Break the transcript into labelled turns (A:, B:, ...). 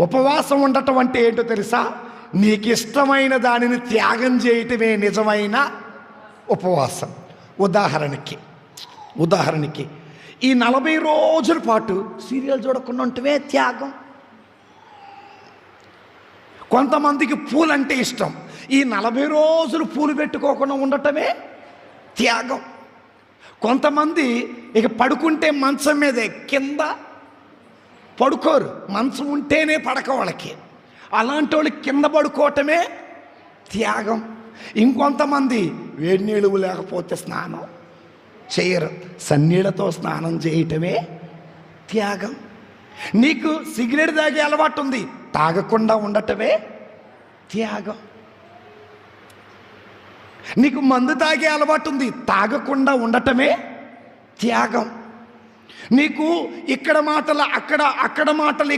A: ఉపవాసం ఉండటం అంటే ఏంటో తెలుసా? నీకు ఇష్టమైన దానిని త్యాగం చేయటమే నిజమైన ఉపవాసం. ఉదాహరణకి ఈ 40 రోజుల పాటు సీరియల్ చూడకుండా ఉంటమే త్యాగం. కొంతమందికి పూలంటే ఇష్టం, ఈ 40 రోజులు పూలు పెట్టుకోకుండా ఉండటమే త్యాగం. కొంతమంది ఇక పడుకుంటే మంచం మీదే, కింద పడుకోరు, మంచం ఉంటేనే పడక వాళ్ళకి. అలాంటి వాళ్ళు కింద పడుకోవటమే త్యాగం. ఇంకొంతమంది వేడి నీళ్ళు లేకపోతే స్నానం చేయరు, సన్నీళ్ళతో స్నానం చేయటమే త్యాగం. నీకు సిగరెట్ తాగే అలవాటు ఉంది, తాగకుండా ఉండటమే త్యాగం. నీకు మందు తాగే అలవాటు ఉంది, తాగకుండా ఉండటమే త్యాగం. నీకు ఇక్కడ మాటలు అక్కడ మాటలు